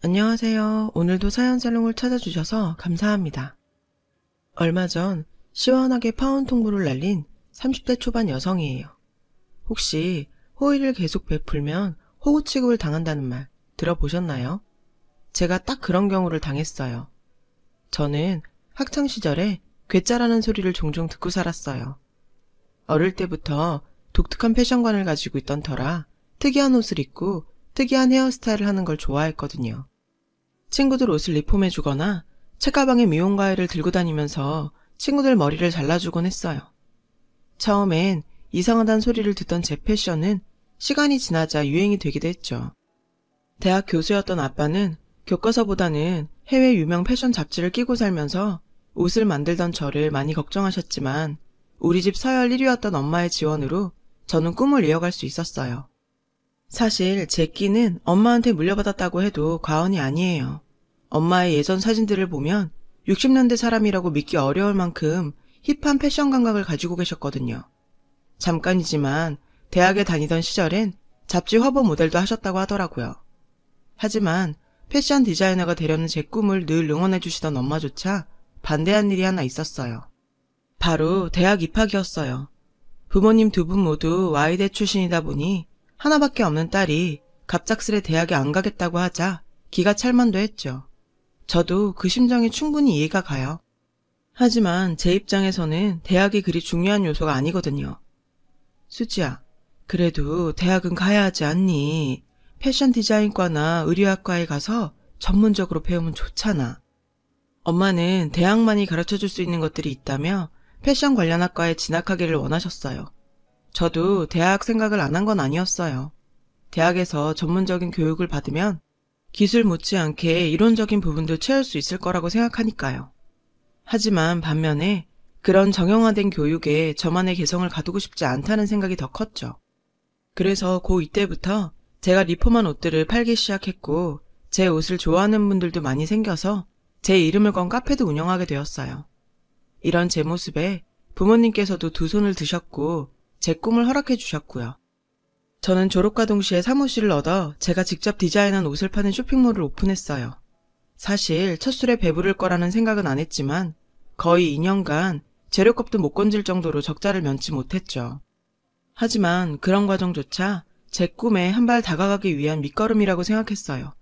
안녕하세요. 오늘도 사연살롱을 찾아주셔서 감사합니다. 얼마 전 시원하게 파운 통보를 날린 30대 초반 여성이에요. 혹시 호의를 계속 베풀면 호구 취급을 당한다는 말 들어보셨나요? 제가 딱 그런 경우를 당했어요. 저는 학창시절에 괴짜라는 소리를 종종 듣고 살았어요. 어릴 때부터 독특한 패션관을 가지고 있던 터라 특이한 옷을 입고 특이한 헤어스타일을 하는 걸 좋아했거든요. 친구들 옷을 리폼해주거나 책가방에 미용가위를 들고 다니면서 친구들 머리를 잘라주곤 했어요. 처음엔 이상하다는 소리를 듣던 제 패션은 시간이 지나자 유행이 되기도 했죠. 대학 교수였던 아빠는 교과서보다는 해외 유명 패션 잡지를 끼고 살면서 옷을 만들던 저를 많이 걱정하셨지만 우리 집 서열 1위였던 엄마의 지원으로 저는 꿈을 이어갈 수 있었어요. 사실 제 끼는 엄마한테 물려받았다고 해도 과언이 아니에요. 엄마의 예전 사진들을 보면 60년대 사람이라고 믿기 어려울 만큼 힙한 패션 감각을 가지고 계셨거든요. 잠깐이지만 대학에 다니던 시절엔 잡지 화보 모델도 하셨다고 하더라고요. 하지만 패션 디자이너가 되려는 제 꿈을 늘 응원해 주시던 엄마조차 반대한 일이 하나 있었어요. 바로 대학 입학이었어요. 부모님 두 분 모두 와이대 출신이다 보니 하나밖에 없는 딸이 갑작스레 대학에 안 가겠다고 하자 기가 찰만도 했죠. 저도 그 심정이 충분히 이해가 가요. 하지만 제 입장에서는 대학이 그리 중요한 요소가 아니거든요. 수지야, 그래도 대학은 가야 하지 않니? 패션 디자인과나 의류학과에 가서 전문적으로 배우면 좋잖아. 엄마는 대학만이 가르쳐줄 수 있는 것들이 있다며 패션 관련 학과에 진학하기를 원하셨어요. 저도 대학 생각을 안 한 건 아니었어요. 대학에서 전문적인 교육을 받으면 기술 못지않게 이론적인 부분도 채울 수 있을 거라고 생각하니까요. 하지만 반면에 그런 정형화된 교육에 저만의 개성을 가두고 싶지 않다는 생각이 더 컸죠. 그래서 고2 때부터 제가 리폼한 옷들을 팔기 시작했고 제 옷을 좋아하는 분들도 많이 생겨서 제 이름을 건 카페도 운영하게 되었어요. 이런 제 모습에 부모님께서도 두 손을 드셨고 제 꿈을 허락해 주셨고요. 저는 졸업과 동시에 사무실을 얻어 제가 직접 디자인한 옷을 파는 쇼핑몰을 오픈했어요. 사실 첫 술에 배부를 거라는 생각은 안 했지만 거의 2년간 재료값도 못 건질 정도로 적자를 면치 못했죠. 하지만 그런 과정조차 제 꿈에 한 발 다가가기 위한 밑거름이라고 생각했어요.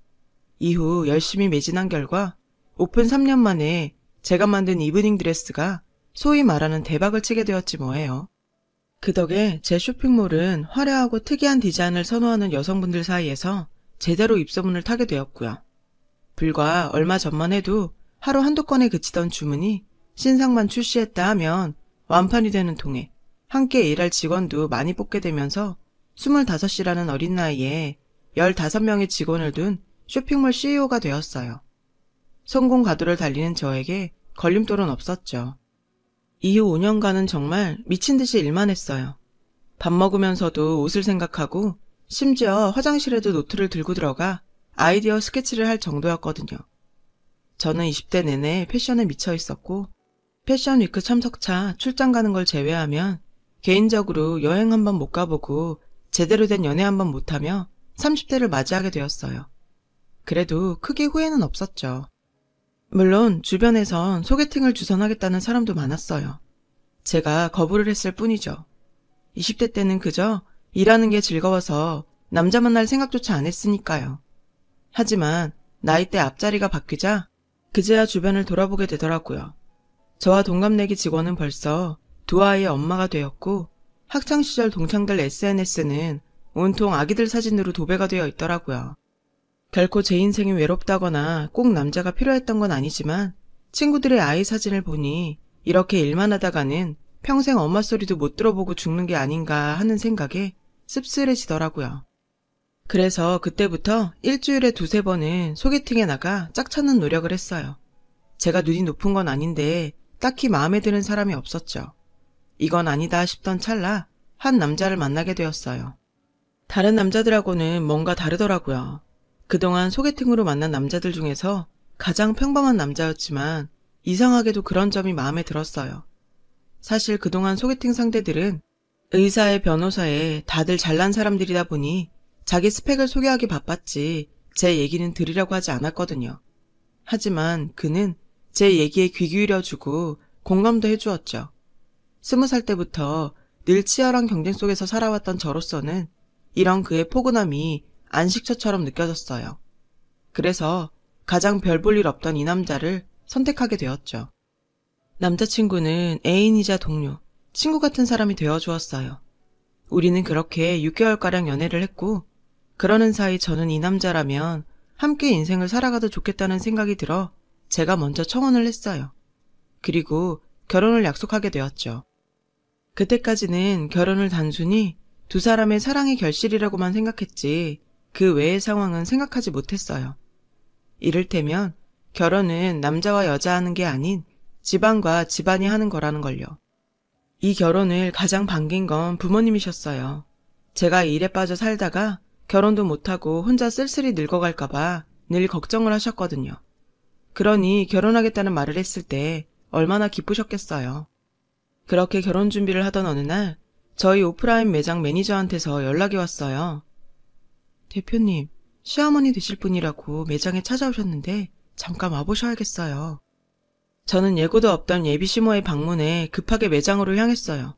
이후 열심히 매진한 결과 오픈 3년 만에 제가 만든 이브닝 드레스가 소위 말하는 대박을 치게 되었지 뭐예요. 그 덕에 제 쇼핑몰은 화려하고 특이한 디자인을 선호하는 여성분들 사이에서 제대로 입소문을 타게 되었고요. 불과 얼마 전만 해도 하루 한두 건에 그치던 주문이 신상만 출시했다 하면 완판이 되는 통에 함께 일할 직원도 많이 뽑게 되면서 25이라는 어린 나이에 15명의 직원을 둔 쇼핑몰 CEO가 되었어요. 성공 가도를 달리는 저에게 걸림돌은 없었죠. 이후 5년간은 정말 미친 듯이 일만 했어요. 밥 먹으면서도 옷을 생각하고 심지어 화장실에도 노트를 들고 들어가 아이디어 스케치를 할 정도였거든요. 저는 20대 내내 패션에 미쳐 있었고 패션 위크 참석차 출장 가는 걸 제외하면 개인적으로 여행 한번 못 가보고 제대로 된 연애 한번 못하며 30대를 맞이하게 되었어요. 그래도 크게 후회는 없었죠. 물론 주변에선 소개팅을 주선하겠다는 사람도 많았어요. 제가 거부를 했을 뿐이죠. 20대 때는 그저 일하는 게 즐거워서 남자 만날 생각조차 안 했으니까요. 하지만 나이대 앞자리가 바뀌자 그제야 주변을 돌아보게 되더라고요. 저와 동갑내기 직원은 벌써 두 아이의 엄마가 되었고 학창시절 동창들 SNS는 온통 아기들 사진으로 도배가 되어 있더라고요. 결코 제 인생이 외롭다거나 꼭 남자가 필요했던 건 아니지만 친구들의 아이 사진을 보니 이렇게 일만 하다가는 평생 엄마 소리도 못 들어보고 죽는 게 아닌가 하는 생각에 씁쓸해지더라고요. 그래서 그때부터 일주일에 2-3번은 소개팅에 나가 짝 찾는 노력을 했어요. 제가 눈이 높은 건 아닌데 딱히 마음에 드는 사람이 없었죠. 이건 아니다 싶던 찰나 한 남자를 만나게 되었어요. 다른 남자들하고는 뭔가 다르더라고요. 그동안 소개팅으로 만난 남자들 중에서 가장 평범한 남자였지만 이상하게도 그런 점이 마음에 들었어요. 사실 그동안 소개팅 상대들은 의사에 변호사에 다들 잘난 사람들이다 보니 자기 스펙을 소개하기 바빴지 제 얘기는 들으려고 하지 않았거든요. 하지만 그는 제 얘기에 귀 기울여주고 공감도 해주었죠. 20살 때부터 늘 치열한 경쟁 속에서 살아왔던 저로서는 이런 그의 포근함이 안식처처럼 느껴졌어요. 그래서 가장 별 볼 일 없던 이 남자를 선택하게 되었죠. 남자친구는 애인이자 동료, 친구 같은 사람이 되어주었어요. 우리는 그렇게 6개월가량 연애를 했고 그러는 사이 저는 이 남자라면 함께 인생을 살아가도 좋겠다는 생각이 들어 제가 먼저 청혼을 했어요. 그리고 결혼을 약속하게 되었죠. 그때까지는 결혼을 단순히 두 사람의 사랑의 결실이라고만 생각했지 그 외의 상황은 생각하지 못했어요. 이를테면 결혼은 남자와 여자 하는 게 아닌 집안과 집안이 하는 거라는 걸요. 이 결혼을 가장 반긴 건 부모님이셨어요. 제가 일에 빠져 살다가 결혼도 못하고 혼자 쓸쓸히 늙어갈까봐 늘 걱정을 하셨거든요. 그러니 결혼하겠다는 말을 했을 때 얼마나 기쁘셨겠어요. 그렇게 결혼 준비를 하던 어느 날 저희 오프라인 매장 매니저한테서 연락이 왔어요. 대표님, 시어머니 되실 분이라고 매장에 찾아오셨는데 잠깐 와보셔야겠어요. 저는 예고도 없던 예비 시모의 방문에 급하게 매장으로 향했어요.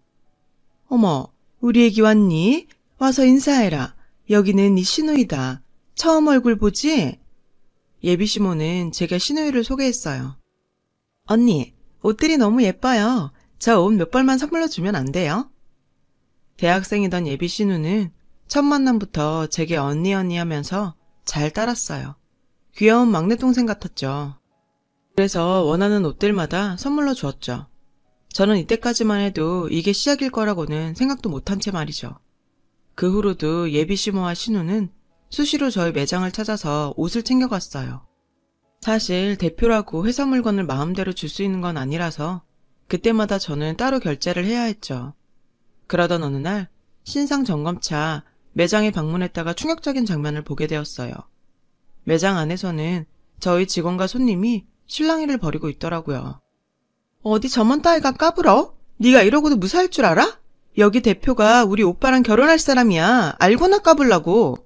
어머, 우리 애기 왔니? 와서 인사해라. 여기는 네 시누이다. 처음 얼굴 보지? 예비 시모는 제가 시누이를 소개했어요. 언니, 옷들이 너무 예뻐요. 저 옷 몇 벌만 선물로 주면 안 돼요? 대학생이던 예비 시누는 첫 만남부터 제게 언니 하면서 잘 따랐어요. 귀여운 막내 동생 같았죠. 그래서 원하는 옷들마다 선물로 주었죠. 저는 이때까지만 해도 이게 시작일 거라고는 생각도 못한 채 말이죠. 그 후로도 예비 시모와 신우는 수시로 저희 매장을 찾아서 옷을 챙겨갔어요. 사실 대표라고 회사 물건을 마음대로 줄 수 있는 건 아니라서 그때마다 저는 따로 결제를 해야 했죠. 그러던 어느 날 신상 점검차 매장에 방문했다가 충격적인 장면을 보게 되었어요. 매장 안에서는 저희 직원과 손님이 실랑이를 벌이고 있더라고요. 어디 저먼 딸과 까불어? 네가 이러고도 무사할 줄 알아? 여기 대표가 우리 오빠랑 결혼할 사람이야. 알고나 까불라고.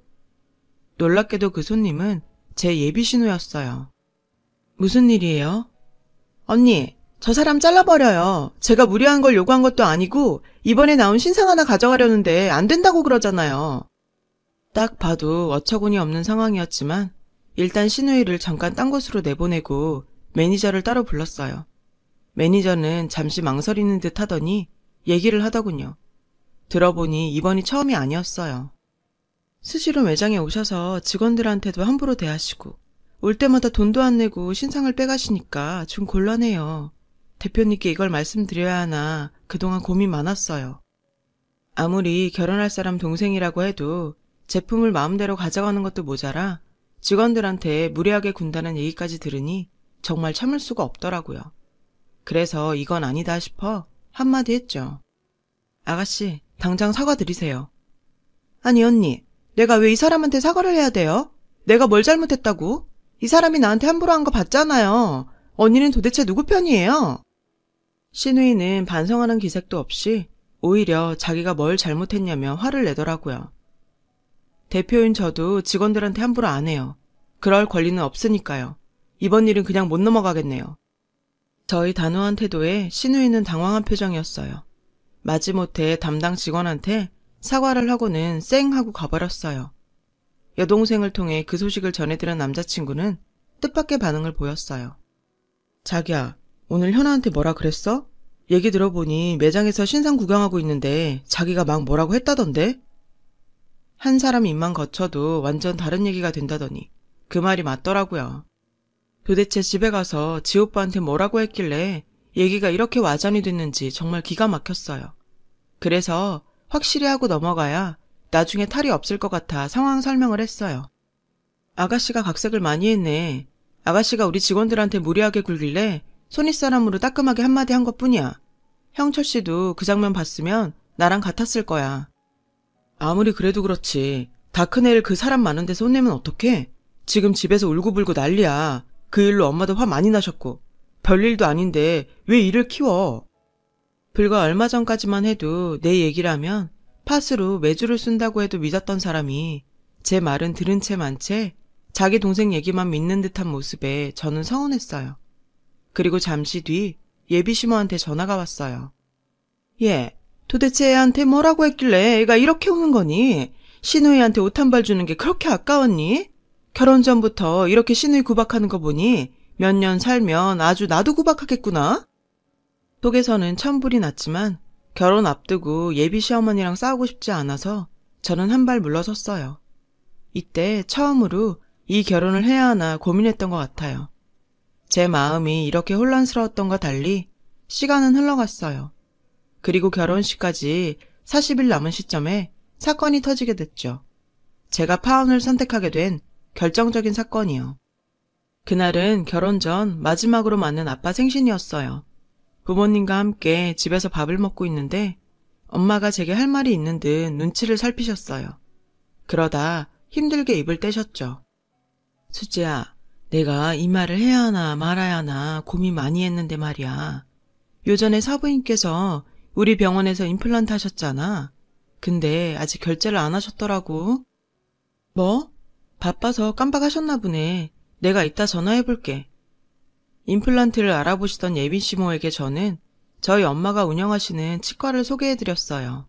놀랍게도 그 손님은 제 예비 신우였어요. 무슨 일이에요? 언니, 저 사람 잘라버려요. 제가 무리한 걸 요구한 것도 아니고 이번에 나온 신상 하나 가져가려는데 안 된다고 그러잖아요. 딱 봐도 어처구니 없는 상황이었지만 일단 신우이를 잠깐 딴 곳으로 내보내고 매니저를 따로 불렀어요. 매니저는 잠시 망설이는 듯 하더니 얘기를 하더군요. 들어보니 이번이 처음이 아니었어요. 수시로 매장에 오셔서 직원들한테도 함부로 대하시고 올 때마다 돈도 안 내고 신상을 빼가시니까 좀 곤란해요. 대표님께 이걸 말씀드려야 하나 그동안 고민 많았어요. 아무리 결혼할 사람 동생이라고 해도 제품을 마음대로 가져가는 것도 모자라 직원들한테 무례하게 군다는 얘기까지 들으니 정말 참을 수가 없더라고요. 그래서 이건 아니다 싶어 한마디 했죠. 아가씨, 당장 사과드리세요. 아니 언니, 내가 왜 이 사람한테 사과를 해야 돼요? 내가 뭘 잘못했다고? 이 사람이 나한테 함부로 한 거 봤잖아요. 언니는 도대체 누구 편이에요? 신우이는 반성하는 기색도 없이 오히려 자기가 뭘 잘못했냐며 화를 내더라고요. 대표인 저도 직원들한테 함부로 안 해요. 그럴 권리는 없으니까요. 이번 일은 그냥 못 넘어가겠네요. 저희 단호한 태도에 신우이는 당황한 표정이었어요. 마지못해 담당 직원한테 사과를 하고는 쌩 하고 가버렸어요. 여동생을 통해 그 소식을 전해들은 남자친구는 뜻밖의 반응을 보였어요. 자기야, 오늘 현아한테 뭐라 그랬어? 얘기 들어보니 매장에서 신상 구경하고 있는데 자기가 막 뭐라고 했다던데? 한 사람 입만 거쳐도 완전 다른 얘기가 된다더니 그 말이 맞더라고요. 도대체 집에 가서 지 오빠한테 뭐라고 했길래 얘기가 이렇게 와전이 됐는지 정말 기가 막혔어요. 그래서 확실히 하고 넘어가야 나중에 탈이 없을 것 같아 상황 설명을 했어요. 아가씨가 각색을 많이 했네. 아가씨가 우리 직원들한테 무리하게 굴길래 손윗사람으로 따끔하게 한마디 한 것뿐이야. 형철 씨도 그 장면 봤으면 나랑 같았을 거야. 아무리 그래도 그렇지. 다 큰 애를 그 사람 많은 데서 혼내면 어떡해? 지금 집에서 울고불고 난리야. 그 일로 엄마도 화 많이 나셨고. 별일도 아닌데 왜 일을 키워? 불과 얼마 전까지만 해도 내 얘기라면 팥으로 매주를 쓴다고 해도 믿었던 사람이 제 말은 들은 채 만 채 자기 동생 얘기만 믿는 듯한 모습에 저는 서운했어요. 그리고 잠시 뒤 예비 시모한테 전화가 왔어요. 얘, 도대체 애한테 뭐라고 했길래 애가 이렇게 우는 거니? 시누이한테 옷 한 벌 주는 게 그렇게 아까웠니? 결혼 전부터 이렇게 시누이 구박하는 거 보니 몇 년 살면 아주 나도 구박하겠구나? 속에서는 천불이 났지만 결혼 앞두고 예비 시어머니랑 싸우고 싶지 않아서 저는 한 발 물러섰어요. 이때 처음으로 이 결혼을 해야 하나 고민했던 것 같아요. 제 마음이 이렇게 혼란스러웠던과 달리 시간은 흘러갔어요. 그리고 결혼식까지 40일 남은 시점에 사건이 터지게 됐죠. 제가 파혼을 선택하게 된 결정적인 사건이요. 그날은 결혼 전 마지막으로 맞는 아빠 생신이었어요. 부모님과 함께 집에서 밥을 먹고 있는데 엄마가 제게 할 말이 있는 듯 눈치를 살피셨어요. 그러다 힘들게 입을 떼셨죠. 수지야, 내가 이 말을 해야 하나 말아야 하나 고민 많이 했는데 말이야. 요전에 사부인께서 우리 병원에서 임플란트 하셨잖아. 근데 아직 결제를 안 하셨더라고. 뭐? 바빠서 깜빡하셨나 보네. 내가 이따 전화해볼게. 임플란트를 알아보시던 예빈 시모에게 저는 저희 엄마가 운영하시는 치과를 소개해드렸어요.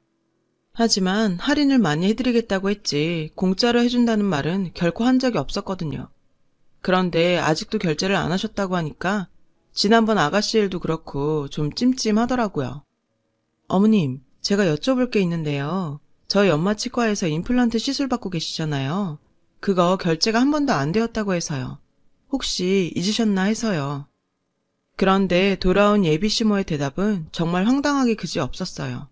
하지만 할인을 많이 해드리겠다고 했지 공짜로 해준다는 말은 결코 한 적이 없었거든요. 그런데 아직도 결제를 안 하셨다고 하니까 지난번 아가씨 일도 그렇고 좀 찜찜하더라고요. 어머님, 제가 여쭤볼 게 있는데요. 저희 엄마 치과에서 임플란트 시술 받고 계시잖아요. 그거 결제가 한 번도 안 되었다고 해서요. 혹시 잊으셨나 해서요. 그런데 돌아온 예비 시모의 대답은 정말 황당하기 그지 없었어요.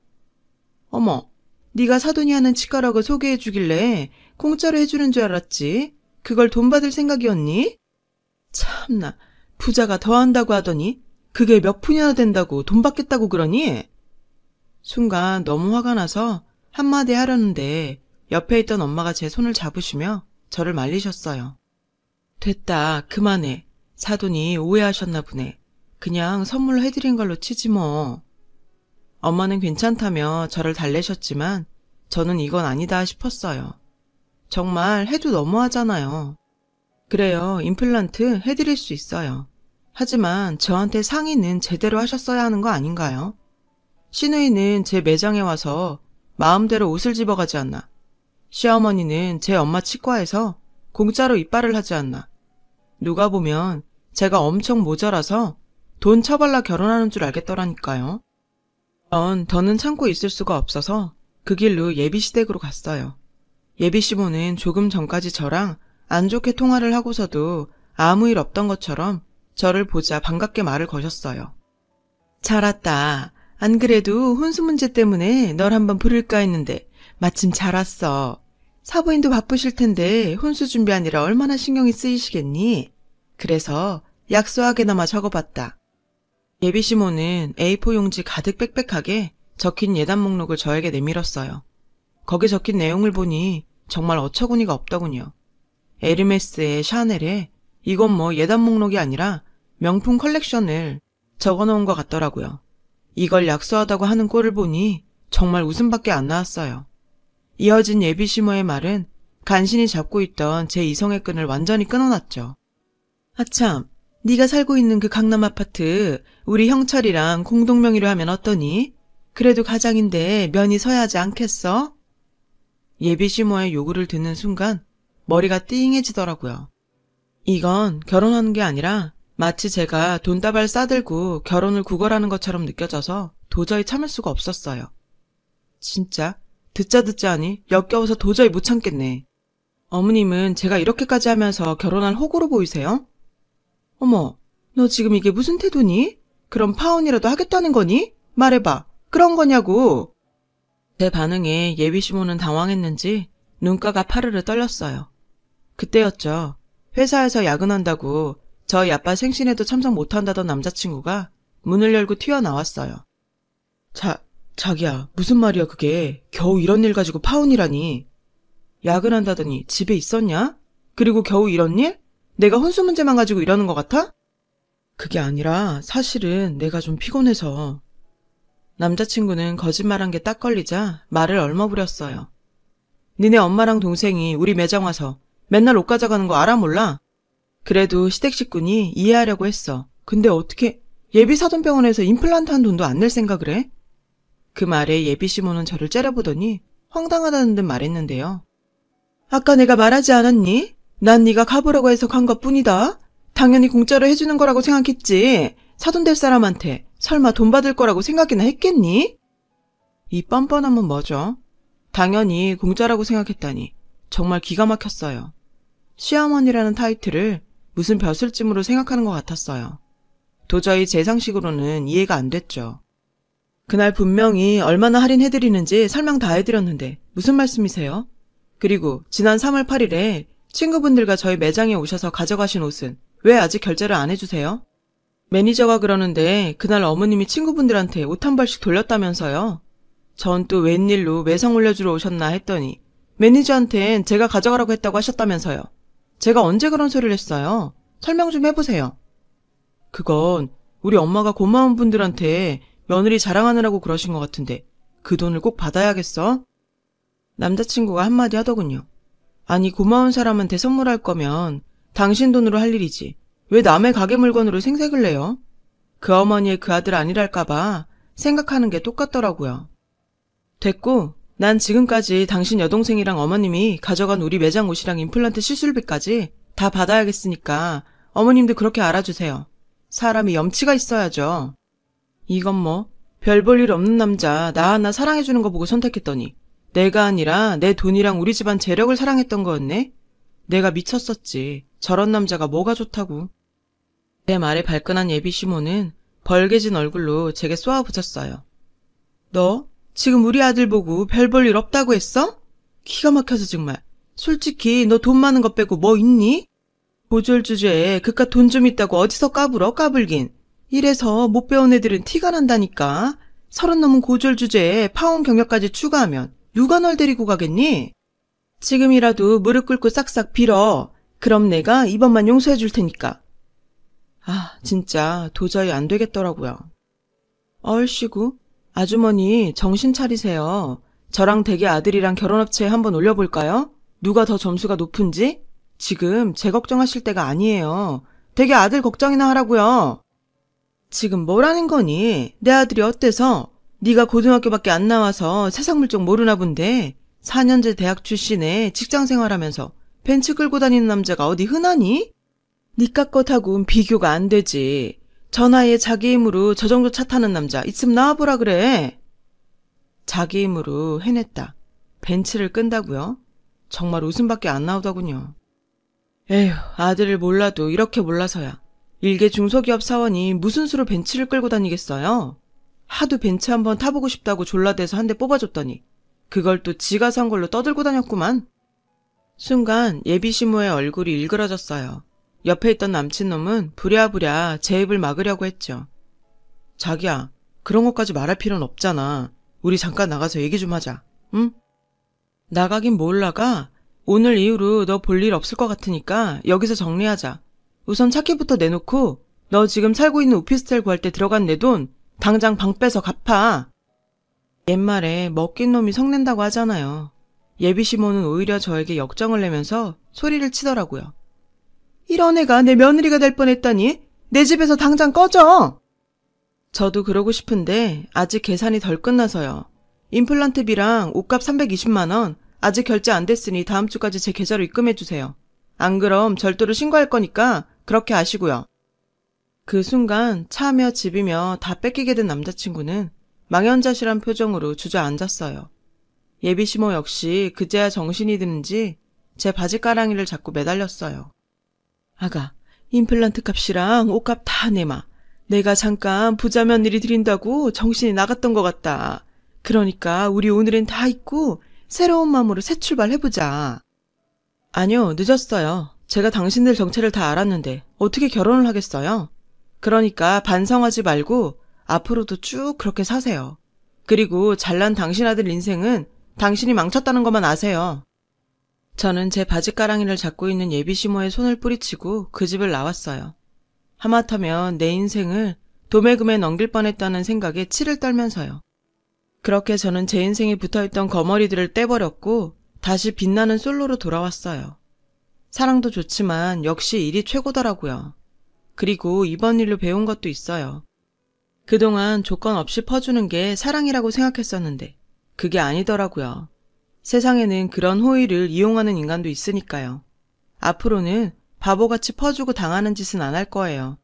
어머, 네가 사돈이 하는 치과라고 소개해 주길래 공짜로 해주는 줄 알았지. 그걸 돈 받을 생각이었니? 참나, 부자가 더 한다고 하더니 그게 몇 푼이나 된다고 돈 받겠다고 그러니? 순간 너무 화가 나서 한마디 하려는데 옆에 있던 엄마가 제 손을 잡으시며 저를 말리셨어요. 됐다, 그만해. 사돈이 오해하셨나 보네. 그냥 선물로 해드린 걸로 치지 뭐. 엄마는 괜찮다며 저를 달래셨지만 저는 이건 아니다 싶었어요. 정말 해도 너무하잖아요. 그래요, 임플란트 해드릴 수 있어요. 하지만 저한테 상의는 제대로 하셨어야 하는 거 아닌가요? 시누이는 제 매장에 와서 마음대로 옷을 집어가지 않나. 시어머니는 제 엄마 치과에서 공짜로 이빨을 하지 않나. 누가 보면 제가 엄청 모자라서 돈 처발라 결혼하는 줄 알겠더라니까요. 전 더는 참고 있을 수가 없어서 그 길로 예비시댁으로 갔어요. 예비시모는 조금 전까지 저랑 안 좋게 통화를 하고서도 아무 일 없던 것처럼 저를 보자 반갑게 말을 거셨어요. 잘 왔다. 안 그래도 혼수 문제 때문에 널 한번 부를까 했는데 마침 잘 왔어. 사부인도 바쁘실 텐데 혼수 준비하느라 얼마나 신경이 쓰이시겠니? 그래서 약소하게나마 적어봤다. 예비시모는 A4 용지 가득 빽빽하게 적힌 예단 목록을 저에게 내밀었어요. 거기 적힌 내용을 보니 정말 어처구니가 없더군요. 에르메스에 샤넬에 이건 뭐 예단 목록이 아니라 명품 컬렉션을 적어놓은 것 같더라고요. 이걸 약소하다고 하는 꼴을 보니 정말 웃음밖에 안 나왔어요. 이어진 예비시모의 말은 간신히 잡고 있던 제 이성의 끈을 완전히 끊어놨죠. 아참, 네가 살고 있는 그 강남 아파트 우리 형철이랑 공동명의로 하면 어떠니? 그래도 가장인데 면이 서야 하지 않겠어? 예비시모의 요구를 듣는 순간 머리가 띵해지더라고요. 이건 결혼하는 게 아니라 마치 제가 돈다발 싸들고 결혼을 구걸하는 것처럼 느껴져서 도저히 참을 수가 없었어요. 진짜 듣자 하니 역겨워서 도저히 못 참겠네. 어머님은 제가 이렇게까지 하면서 결혼할 호구로 보이세요? 어머, 너 지금 이게 무슨 태도니? 그럼 파혼이라도 하겠다는 거니? 말해봐. 그런 거냐고. 제 반응에 예비시모는 당황했는지 눈가가 파르르 떨렸어요. 그때였죠. 회사에서 야근한다고 저희 아빠 생신에도 참석 못한다던 남자친구가 문을 열고 튀어나왔어요. 자기야, 무슨 말이야 그게. 겨우 이런 일 가지고 파혼이라니. 야근한다더니 집에 있었냐? 그리고 겨우 이런 일? 내가 혼수 문제만 가지고 이러는 것 같아? 그게 아니라 사실은 내가 좀 피곤해서. 남자친구는 거짓말한 게 딱 걸리자 말을 얼머부렸어요. 니네 엄마랑 동생이 우리 매장 와서 맨날 옷 가져가는 거 알아 몰라? 그래도 시댁식구니 이해하려고 했어. 근데 어떻게 예비 사돈병원에서 임플란트 한 돈도 안 낼 생각을 해? 그 말에 예비 시모는 저를 째려보더니 황당하다는 듯 말했는데요. 아까 내가 말하지 않았니? 난 네가 가보라고 해서 간 것뿐이다. 당연히 공짜로 해주는 거라고 생각했지. 사돈 될 사람한테 설마 돈 받을 거라고 생각이나 했겠니? 이 뻔뻔함은 뭐죠? 당연히 공짜라고 생각했다니 정말 기가 막혔어요. 시어머니라는 타이틀을 무슨 벼슬짐으로 생각하는 것 같았어요. 도저히 제 상식으로는 이해가 안 됐죠. 그날 분명히 얼마나 할인해드리는지 설명 다 해드렸는데 무슨 말씀이세요? 그리고 지난 3월 8일에 친구분들과 저희 매장에 오셔서 가져가신 옷은 왜 아직 결제를 안 해주세요? 매니저가 그러는데 그날 어머님이 친구분들한테 옷 한 벌씩 돌렸다면서요. 전 또 웬일로 매상 올려주러 오셨나 했더니 매니저한텐 제가 가져가라고 했다고 하셨다면서요. 제가 언제 그런 소리를 했어요? 설명 좀 해보세요. 그건 우리 엄마가 고마운 분들한테 며느리 자랑하느라고 그러신 것 같은데 그 돈을 꼭 받아야겠어? 남자친구가 한마디 하더군요. 아니 고마운 사람한테 선물할 거면 당신 돈으로 할 일이지 왜 남의 가게 물건으로 생색을 내요? 그 어머니의 그 아들 아니랄까봐 생각하는 게 똑같더라고요. 됐고 난 지금까지 당신 여동생이랑 어머님이 가져간 우리 매장 옷이랑 임플란트 시술비까지 다 받아야겠으니까 어머님도 그렇게 알아주세요. 사람이 염치가 있어야죠. 이건 뭐 별 볼 일 없는 남자 나 하나 사랑해주는 거 보고 선택했더니 내가 아니라 내 돈이랑 우리 집안 재력을 사랑했던 거였네? 내가 미쳤었지. 저런 남자가 뭐가 좋다고. 내 말에 발끈한 예비 시모는 벌개진 얼굴로 제게 쏘아붙였어요. 너 지금 우리 아들 보고 별 볼 일 없다고 했어? 기가 막혀서 정말. 솔직히 너 돈 많은 거 빼고 뭐 있니? 고졸 주제에 그깟 돈 좀 있다고 어디서 까불어 까불긴. 이래서 못 배운 애들은 티가 난다니까. 30 넘은 고졸 주제에 파혼 경력까지 추가하면 누가 널 데리고 가겠니? 지금이라도 무릎 꿇고 싹싹 빌어. 그럼 내가 이번만 용서해 줄 테니까. 아, 진짜 도저히 안 되겠더라고요. 얼씨구, 아주머니 정신 차리세요. 저랑 댁의 아들이랑 결혼업체에 한번 올려볼까요? 누가 더 점수가 높은지? 지금 제 걱정하실 때가 아니에요. 댁의 아들 걱정이나 하라고요. 지금 뭐라는 거니? 내 아들이 어때서? 네가 고등학교밖에 안 나와서 세상 물정 모르나 본데 4년제 대학 출신에 직장 생활하면서 벤츠 끌고 다니는 남자가 어디 흔하니? 니까 것하고는 비교가 안 되지. 저 나이에 자기 힘으로 저 정도 차 타는 남자 있으면 나와보라 그래. 자기 힘으로 해냈다. 벤츠를 끈다고요? 정말 웃음밖에 안 나오더군요. 에휴, 아들을 몰라도 이렇게 몰라서야. 일개 중소기업 사원이 무슨 수로 벤츠를 끌고 다니겠어요? 하도 벤츠 한번 타보고 싶다고 졸라대서 한 대 뽑아줬더니 그걸 또 지가 산 걸로 떠들고 다녔구만. 순간 예비 시모의 얼굴이 일그러졌어요. 옆에 있던 남친놈은 부랴부랴 제 입을 막으려고 했죠. 자기야, 그런 것까지 말할 필요는 없잖아. 우리 잠깐 나가서 얘기 좀 하자. 응? 나가긴 뭘 나가? 오늘 이후로 너 볼 일 없을 것 같으니까 여기서 정리하자. 우선 차키부터 내놓고 너 지금 살고 있는 오피스텔 구할 때 들어간 내 돈 당장 방 빼서 갚아. 옛말에 먹긴 놈이 성낸다고 하잖아요. 예비 시모는 오히려 저에게 역정을 내면서 소리를 치더라고요. 이런 애가 내 며느리가 될 뻔했다니 내 집에서 당장 꺼져. 저도 그러고 싶은데 아직 계산이 덜 끝나서요. 임플란트비랑 옷값 320만 원 아직 결제 안 됐으니 다음 주까지 제 계좌로 입금해주세요. 안 그럼 절도로 신고할 거니까 그렇게 아시고요. 그 순간 차며 집이며 다 뺏기게 된 남자친구는 망연자실한 표정으로 주저앉았어요. 예비 시모 역시 그제야 정신이 드는지 제 바지가랑이를 잡고 매달렸어요. 아가, 임플란트 값이랑 옷값 다 내마. 내가 잠깐 부자 며느리 드린다고 정신이 나갔던 것 같다. 그러니까 우리 오늘은 다 잊고 새로운 마음으로 새 출발해보자. 아니요, 늦었어요. 제가 당신들 정체를 다 알았는데 어떻게 결혼을 하겠어요? 그러니까 반성하지 말고 앞으로도 쭉 그렇게 사세요. 그리고 잘난 당신 아들 인생은 당신이 망쳤다는 것만 아세요. 저는 제 바지가랑이를 잡고 있는 예비 시모의 손을 뿌리치고 그 집을 나왔어요. 하마터면 내 인생을 도매금에 넘길 뻔했다는 생각에 치를 떨면서요. 그렇게 저는 제 인생에 붙어있던 거머리들을 떼버렸고 다시 빛나는 솔로로 돌아왔어요. 사랑도 좋지만 역시 일이 최고더라고요. 그리고 이번 일로 배운 것도 있어요. 그동안 조건 없이 퍼주는 게 사랑이라고 생각했었는데 그게 아니더라고요. 세상에는 그런 호의를 이용하는 인간도 있으니까요. 앞으로는 바보같이 퍼주고 당하는 짓은 안 할 거예요.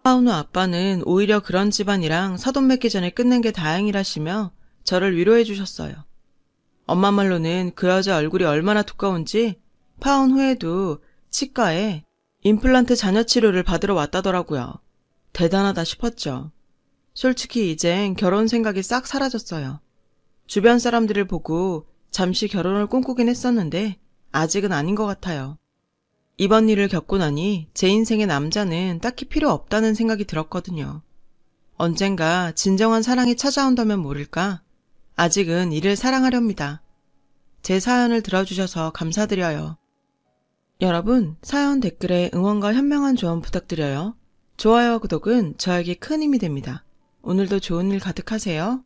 파운우 아빠는 오히려 그런 집안이랑 사돈 맺기 전에 끝낸 게 다행이라시며 저를 위로해 주셨어요. 엄마 말로는 그 여자 얼굴이 얼마나 두꺼운지 파혼 후에도 치과에 임플란트 잔여 치료를 받으러 왔다더라고요. 대단하다 싶었죠. 솔직히 이젠 결혼 생각이 싹 사라졌어요. 주변 사람들을 보고 잠시 결혼을 꿈꾸긴 했었는데 아직은 아닌 것 같아요. 이번 일을 겪고 나니 제 인생의 남자는 딱히 필요 없다는 생각이 들었거든요. 언젠가 진정한 사랑이 찾아온다면 모를까? 아직은 이를 사랑하렵니다. 제 사연을 들어주셔서 감사드려요. 여러분, 사연 댓글에 응원과 현명한 조언 부탁드려요. 좋아요와 구독은 저에게 큰 힘이 됩니다. 오늘도 좋은 일 가득하세요.